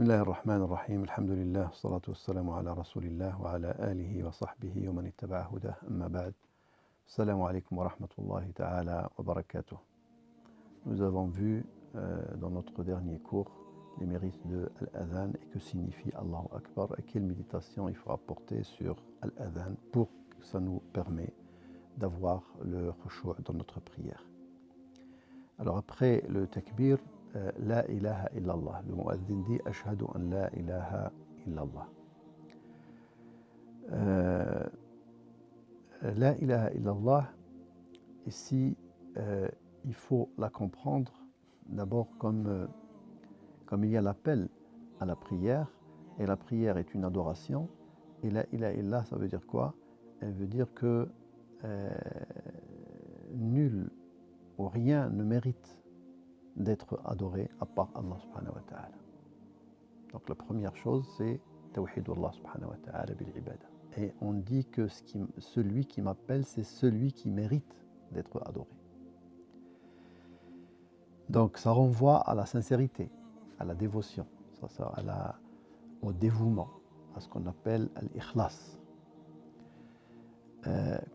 بسم الله الرحمن الرحيم الحمد لله والصلاة والسلام على رسول الله وعلى آله وصحبه ومن اتبع هداه أما بعد السلام عليكم ورحمة الله تعالى وبركاته. Nous avons vu dans notre dernier cours les mérites de Al-Adhan et que signifie Allahu Akbar et quelle méditation il faut apporter sur Al-Adhan pour que ça nous permet d'avoir le khushu' dans notre prière. Alors après le takbir, La ilaha illallah. Le muaddin dit Ashhadu an la ilaha illallah. La ilaha illallah, ici, il faut la comprendre d'abord comme il y a l'appel à la prière, et la prière est une adoration, et la ilaha illallah, ça veut dire quoi? Elle veut dire que nul ou rien ne mérite d'être adoré à part Allah subhanahu wa ta'ala. Donc la première chose, c'est Tawhidullah subhanahu wa ta'ala bil ibada. Et on dit que celui qui m'appelle, c'est celui qui mérite d'être adoré. Donc ça renvoie à la sincérité, à la dévotion, au dévouement, à ce qu'on appelle al-ikhlas.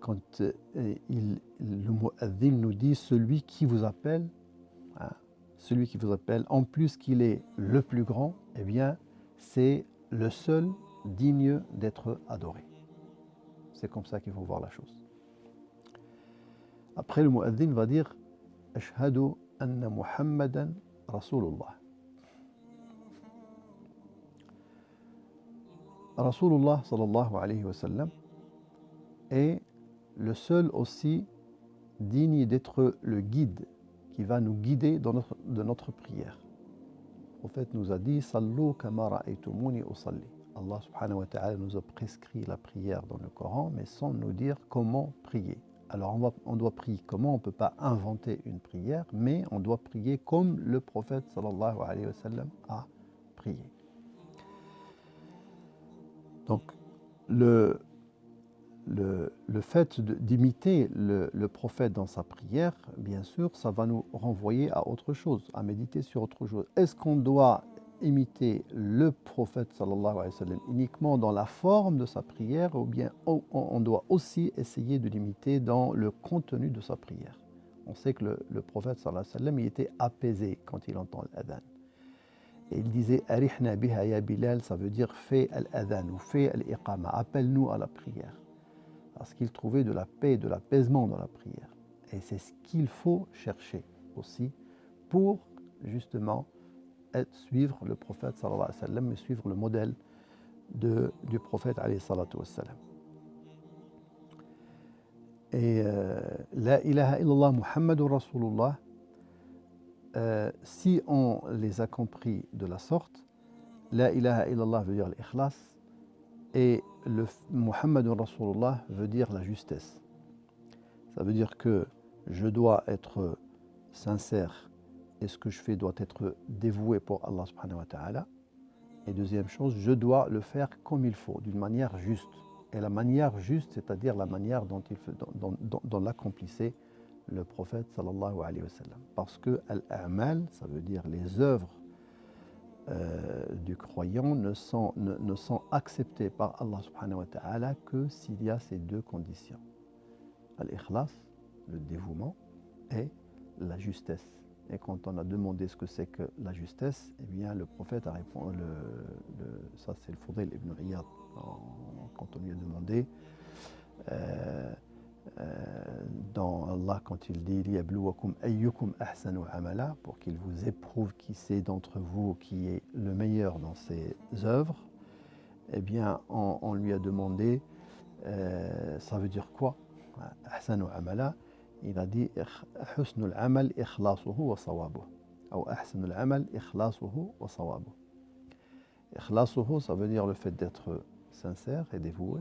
Quand le muaddin nous dit celui qui vous appelle, celui qui vous appelle, en plus qu'il est le plus grand, eh bien, c'est le seul digne d'être adoré. C'est comme ça qu'il faut voir la chose. Après, le muaddin va dire Ashhadu anna Muhammadan Rasulullah. Rasulullah sallallahu alayhi wa sallam est le seul aussi digne d'être le guide qui va nous guider dans notre prière. Le prophète nous a dit Sallu kama ra'aytumuni usalli. Allah subhanahu wa ta'ala nous a prescrit la prière dans le Coran, mais sans nous dire comment prier. Alors on doit prier comment? On ne peut pas inventer une prière, mais on doit prier comme le prophète sallallahu alayhi wa sallam a prié. Donc le fait d'imiter le prophète dans sa prière, bien sûr, ça va nous renvoyer à autre chose, à méditer sur autre chose. Est-ce qu'on doit imiter le prophète sallallahu alayhi wa sallam uniquement dans la forme de sa prière, ou bien on doit aussi essayer de l'imiter dans le contenu de sa prière? On sait que le prophète sallallahu alayhi wa sallam, il était apaisé quand il entend l'adhan. Et il disait « Arihna biha ya Bilal », ça veut dire « fais al-adhan » ou « fais al-iqama », appelle-nous à la prière. Parce qu'il trouvait de la paix, de l'apaisement dans la prière. Et c'est ce qu'il faut chercher aussi pour justement suivre le prophète sallallahu alayhi wa sallam et suivre le modèle du prophète alayhi salatu wa sallam. Et la ilaha illallah Muhammadur Rasulullah, si on les a compris de la sorte, la ilaha illallah veut dire l'ikhlas, et le Muhammadur Rasulullah veut dire la justesse. Ça veut dire que je dois être sincère et ce que je fais doit être dévoué pour Allah subhanahu wa ta'ala. Et deuxième chose, je dois le faire comme il faut, d'une manière juste. Et la manière juste, c'est-à-dire la manière dont l'accomplissait le prophète sallallahu alayhi wa sallam. Parce que al-a'mal, ça veut dire les œuvres du croyant ne sont acceptées par Allah subhanahu wa ta'ala que s'il y a ces deux conditions. Al-ikhlas, le dévouement, et la justesse. Et quand on a demandé ce que c'est que la justesse, eh bien le prophète a répondu, ça c'est le Fudayl ibn Iyad, quand on lui a demandé, dans Allah quand il dit liyabluwakum ayyukum ahsanu amala, pour qu'il vous éprouve qui c'est d'entre vous qui est le meilleur dans ses œuvres, eh bien on lui a demandé ça veut dire quoi ahsanu amala? Il a dit husnul amal ikhlasuhu wa sawabuh, ou ahsanul amal ikhlasuhu wa sawabuh. Ikhlasuhu, ça veut dire le fait d'être sincère et dévoué.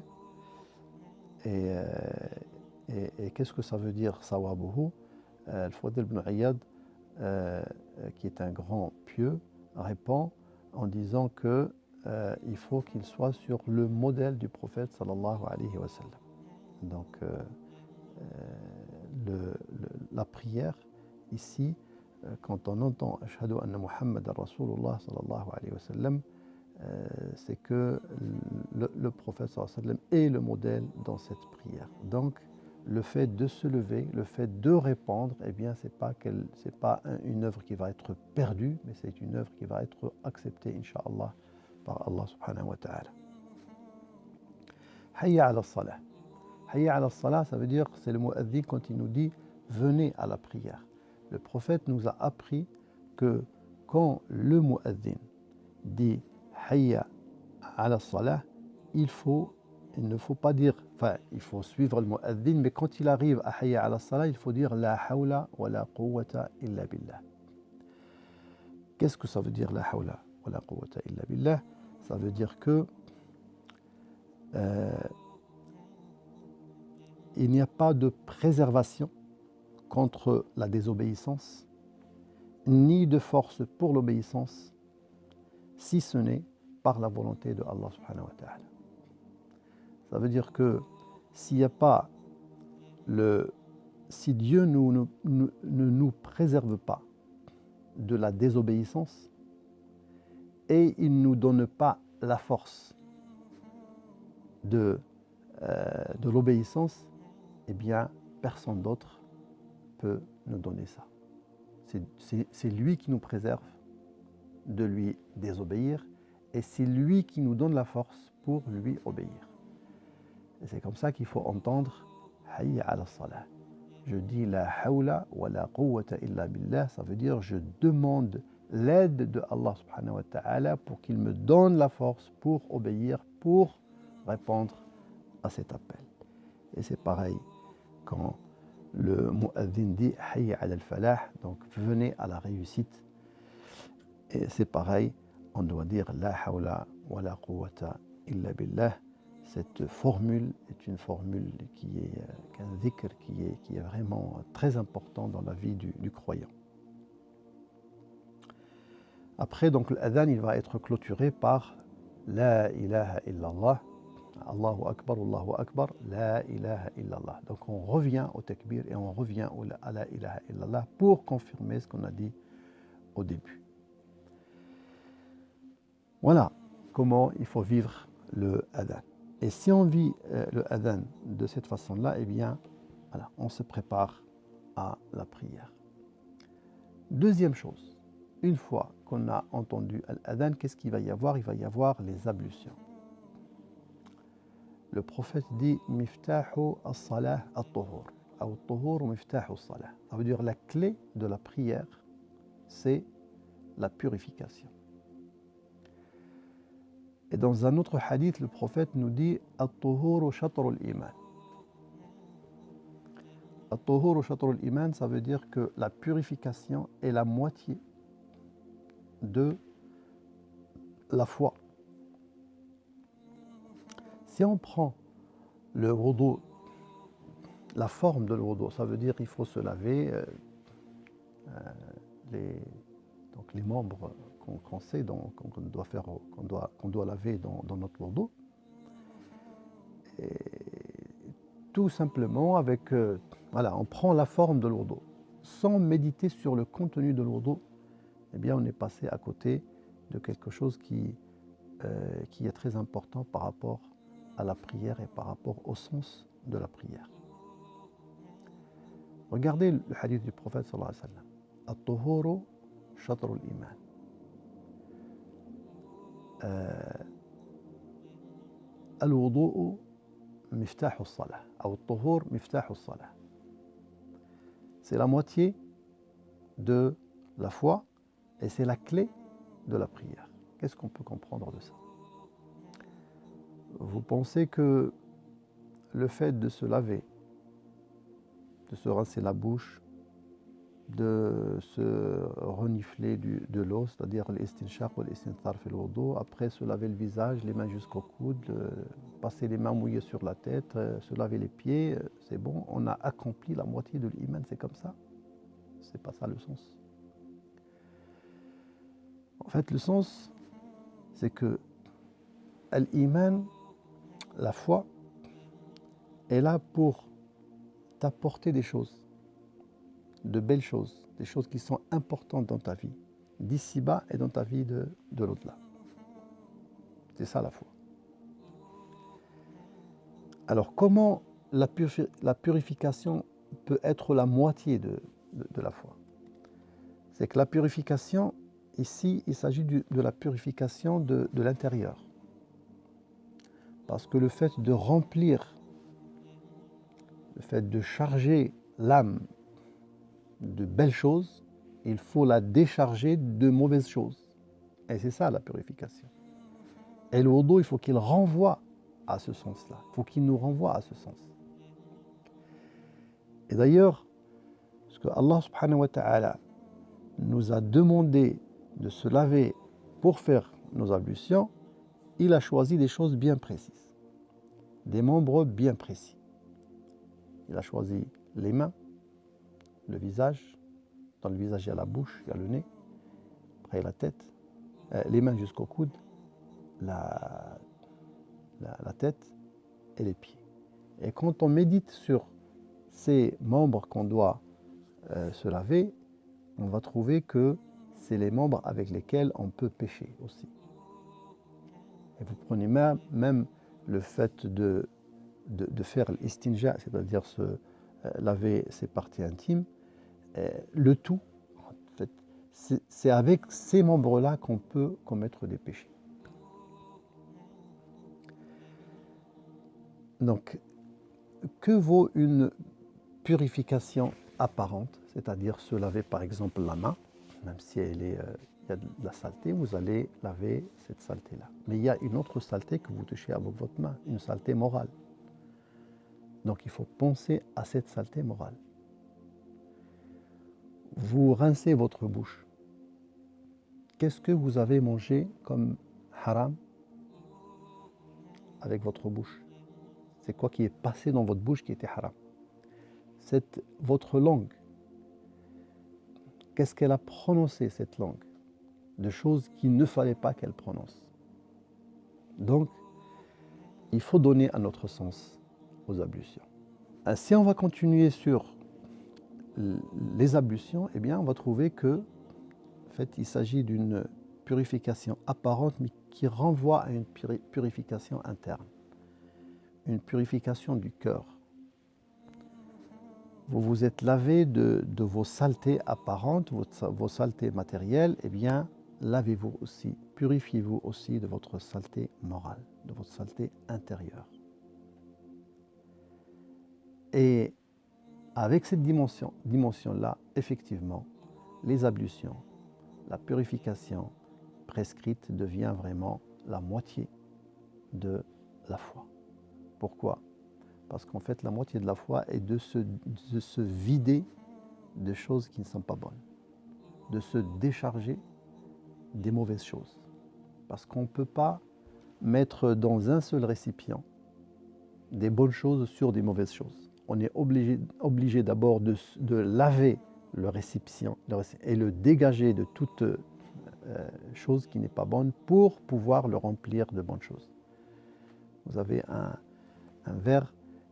Et qu'est-ce que ça veut dire sawabuhu? Le Fudayl ibn Iyad, qui est un grand pieux, répond en disant que il faut qu'il soit sur le modèle du prophète sallallahu alayhi wa sallam. Donc la prière ici quand on entend Ashhadu anna Muhammadan Rasulullah sallallahu alayhi wa sallam, c'est que le prophète sallallahu alayhi wa sallam est le modèle dans cette prière. Donc, le fait de se lever, le fait de répondre, eh bien, c'est pas une œuvre qui va être perdue, mais c'est une œuvre qui va être acceptée, Inch'Allah, par Allah subhanahu wa ta'ala. Hayya ala salah. Hayya ala salah, ça veut dire, c'est le mu'adhin quand il nous dit venez à la prière. Le prophète nous a appris que quand le mu'adhin dit Hayya ala salah, il ne faut pas dire, enfin, il faut suivre le mu'adhin, mais quand il arrive à Hayya ala salah, il faut dire La hawla wa la quwwata illa billah. Qu'est-ce que ça veut dire La hawla wa la quwwata illa billah? Ça veut dire que il n'y a pas de préservation contre la désobéissance, ni de force pour l'obéissance, si ce n'est par la volonté de Allah subhanahu wa ta'ala. Ça veut dire que s'il n'y a pas si Dieu ne nous préserve pas de la désobéissance et il ne nous donne pas la force de l'obéissance, eh bien, personne d'autre peut nous donner ça. C'est lui qui nous préserve de lui désobéir et c'est lui qui nous donne la force pour lui obéir. Et c'est comme ça qu'il faut entendre Hayya ala salah. Je dis la hawla wa la quwwata illa billah, ça veut dire je demande l'aide de Allah subhanahu wa ta'ala pour qu'il me donne la force pour obéir, pour répondre à cet appel. Et c'est pareil quand le mu'adhin dit Hayya ala al-falah, donc venez à la réussite. Et c'est pareil, on doit dire la hawla wa la quwwata illa billah. Cette formule est une formule qui est un dhikr qui est vraiment très important dans la vie du croyant. Après, donc, l'adhan, il va être clôturé par La ilaha illallah, Allahu Akbar, La ilaha illallah. Donc, on revient au takbir et on revient à La ilaha illallah pour confirmer ce qu'on a dit au début. Voilà comment il faut vivre le adhan. Et si on vit le adhan de cette façon-là, eh bien, voilà, on se prépare à la prière. Deuxième chose, une fois qu'on a entendu l'adhan, qu'est-ce qu'il va y avoir? Il va y avoir les ablutions. Le prophète dit « Miftahu as-salah at-tuhur » ou « at-tuhur miftahu as-salah ». Ça veut dire la clé de la prière, c'est la purification. Et dans un autre hadith, le prophète nous dit « At-tuhuru shatrul iman ». At-tuhuru shatrul iman, ça veut dire que la purification est la moitié de la foi. Si on prend le wudu, la forme de l'wudu, ça veut dire qu'il faut se laver les membres qu'on sait, qu'on doit laver dans notre wudu. Et tout simplement avec, voilà, on prend la forme de l'wudu. Sans méditer sur le contenu de l'wudu, eh bien on est passé à côté de quelque chose qui est très important par rapport à la prière et par rapport au sens de la prière. Regardez le hadith du prophète sallallahu alayhi wa sallam. At-tuhuru shatrul iman. Al-wudu'u miftahu as-salah. Ou at-tuhur miftahu as-salah. C'est la moitié de la foi et c'est la clé de la prière. Qu'est-ce qu'on peut comprendre de ça? Vous pensez que le fait de se laver, de se rincer la bouche, de se renifler de l'eau, c'est-à-dire l'istinshaq ou l'istinthar fil wudu, après se laver le visage, les mains jusqu'au coude, passer les mains mouillées sur la tête, se laver les pieds, c'est bon, on a accompli la moitié de l'iman, c'est comme ça? C'est pas ça le sens. En fait, le sens, c'est que l'iman, la foi, est là pour t'apporter des choses. de belles choses, des choses qui sont importantes dans ta vie, d'ici-bas et dans ta vie de l'au-delà. C'est ça la foi. Alors comment la purification peut être la moitié de la foi? C'est que la purification, ici, il s'agit de la purification de l'intérieur. Parce que le fait de remplir, le fait de charger l'âme de belles choses, il faut la décharger de mauvaises choses. Et c'est ça la purification. Et le wudu, il faut qu'il renvoie à ce sens-là. Il faut qu'il nous renvoie à ce sens. Et d'ailleurs, ce que Allah subhanahu wa ta'ala nous a demandé de se laver pour faire nos ablutions, il a choisi des choses bien précises, des membres bien précis. Il a choisi les mains, le visage. Dans le visage, il y a la bouche, il y a le nez, après la tête, les mains jusqu'au coude, la tête et les pieds. Et quand on médite sur ces membres qu'on doit se laver, on va trouver que c'est les membres avec lesquels on peut pécher aussi. Et vous prenez même le fait de faire l'istinja, c'est-à-dire se laver ses parties intimes, le tout, en fait, c'est avec ces membres-là qu'on peut commettre des péchés. Donc, que vaut une purification apparente, c'est-à-dire se laver par exemple la main, même si il y a de la saleté, vous allez laver cette saleté-là. Mais il y a une autre saleté que vous touchez avec votre main, une saleté morale. Donc il faut penser à cette saleté morale. Vous rincez votre bouche. Qu'est-ce que vous avez mangé comme haram avec votre bouche? C'est quoi qui est passé dans votre bouche qui était haram? C'est votre langue. Qu'est-ce qu'elle a prononcé, cette langue? De choses qu'il ne fallait pas qu'elle prononce. Donc, il faut donner un autre sens aux ablutions. Si on va continuer sur les ablutions, eh bien, on va trouver que, en fait, il s'agit d'une purification apparente, mais qui renvoie à une purification interne, une purification du cœur. Vous vous êtes lavé de vos saletés apparentes, vos saletés matérielles, eh bien, lavez-vous aussi, purifiez-vous aussi de votre saleté morale, de votre saleté intérieure. Et avec cette dimension-là, effectivement, les ablutions, la purification prescrite devient vraiment la moitié de la foi. Pourquoi? Parce qu'en fait, la moitié de la foi est de se vider de choses qui ne sont pas bonnes, de se décharger des mauvaises choses. Parce qu'on ne peut pas mettre dans un seul récipient des bonnes choses sur des mauvaises choses. On est obligé d'abord de laver le récipient et le dégager de toute chose qui n'est pas bonne pour pouvoir le remplir de bonnes choses. Vous avez un verre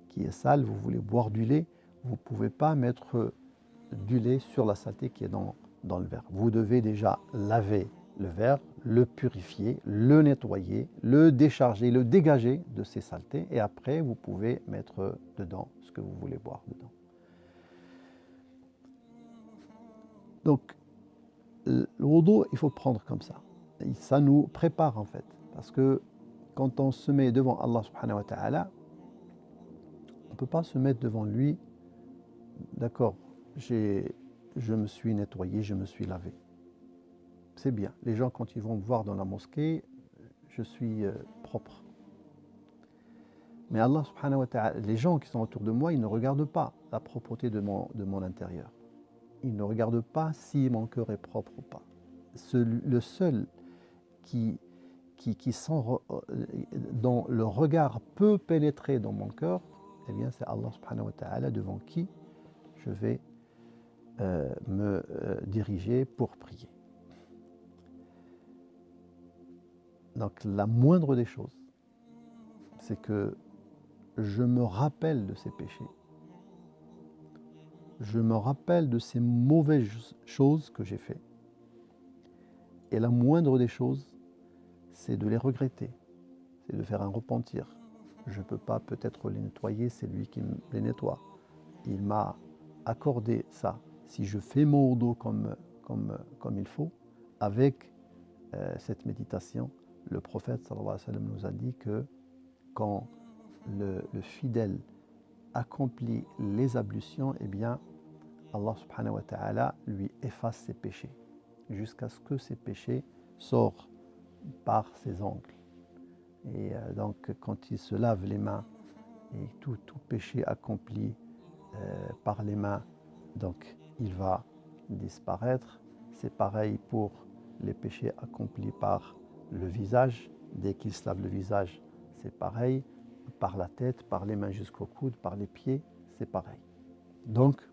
qui est sale, vous voulez boire du lait, vous ne pouvez pas mettre du lait sur la saleté qui est dans le verre. Vous devez déjà laver le verre, le purifier, le nettoyer, le décharger, le dégager de ces saletés et après vous pouvez mettre dedans ce que vous voulez boire dedans. Donc le wudu, il faut prendre comme ça. Et ça nous prépare en fait, parce que quand on se met devant Allah subhanahu wa ta'ala, on ne peut pas se mettre devant lui, d'accord, je me suis nettoyé, je me suis lavé. C'est bien. Les gens, quand ils vont me voir dans la mosquée, je suis propre. Mais Allah subhanahu wa ta'ala, les gens qui sont autour de moi, ils ne regardent pas la propreté de mon intérieur. Ils ne regardent pas si mon cœur est propre ou pas. Le seul dont le regard peut pénétrer dans mon cœur, eh bien c'est Allah subhanahu wa ta'ala devant qui je vais me diriger pour prier. Donc la moindre des choses, c'est que je me rappelle de ces péchés. je me rappelle de ces mauvaises choses que j'ai faites. Et la moindre des choses, c'est de les regretter, c'est de faire un repentir. Je ne peux pas peut-être les nettoyer, c'est lui qui les nettoie. Il m'a accordé ça. Si je fais mon wudu comme il faut, avec cette méditation, le prophète sallallahu alayhi wa sallam nous a dit que quand le fidèle accomplit les ablutions, eh bien, Allah subhanahu wa ta'ala lui efface ses péchés, jusqu'à ce que ses péchés sortent par ses ongles. Et donc, quand il se lave les mains, et tout péché accompli par les mains, donc il va disparaître. C'est pareil pour les péchés accomplis par le visage. Dès qu'il se lave le visage, c'est pareil. Par la tête, par les mains jusqu'au coude, par les pieds, c'est pareil. Donc,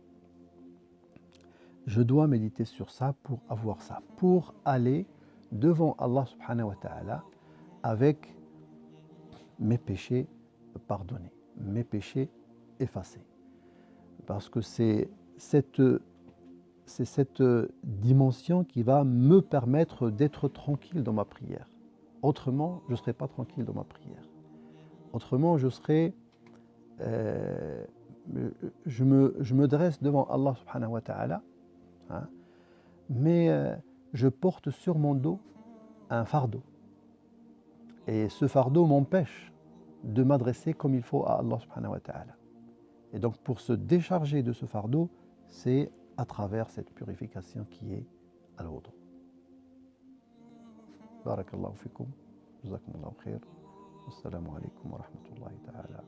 je dois méditer sur ça pour avoir ça, pour aller devant Allah subhanahu wa ta'ala avec mes péchés pardonnés, mes péchés effacés. Parce que c'est cette dimension qui va me permettre d'être tranquille dans ma prière. Autrement, je ne serai pas tranquille dans ma prière. Autrement, je me dresse devant Allah subhanahu wa ta'ala, hein, mais je porte sur mon dos un fardeau. Et ce fardeau m'empêche de m'adresser comme il faut à Allah subhanahu wa ta'ala. Et donc pour se décharger de ce fardeau, c'est à travers cette purification qui est al-wudu. Barakallahu fikum, jazakumullahu khair, wassalamu alaikum wa rahmatullahi ta'ala.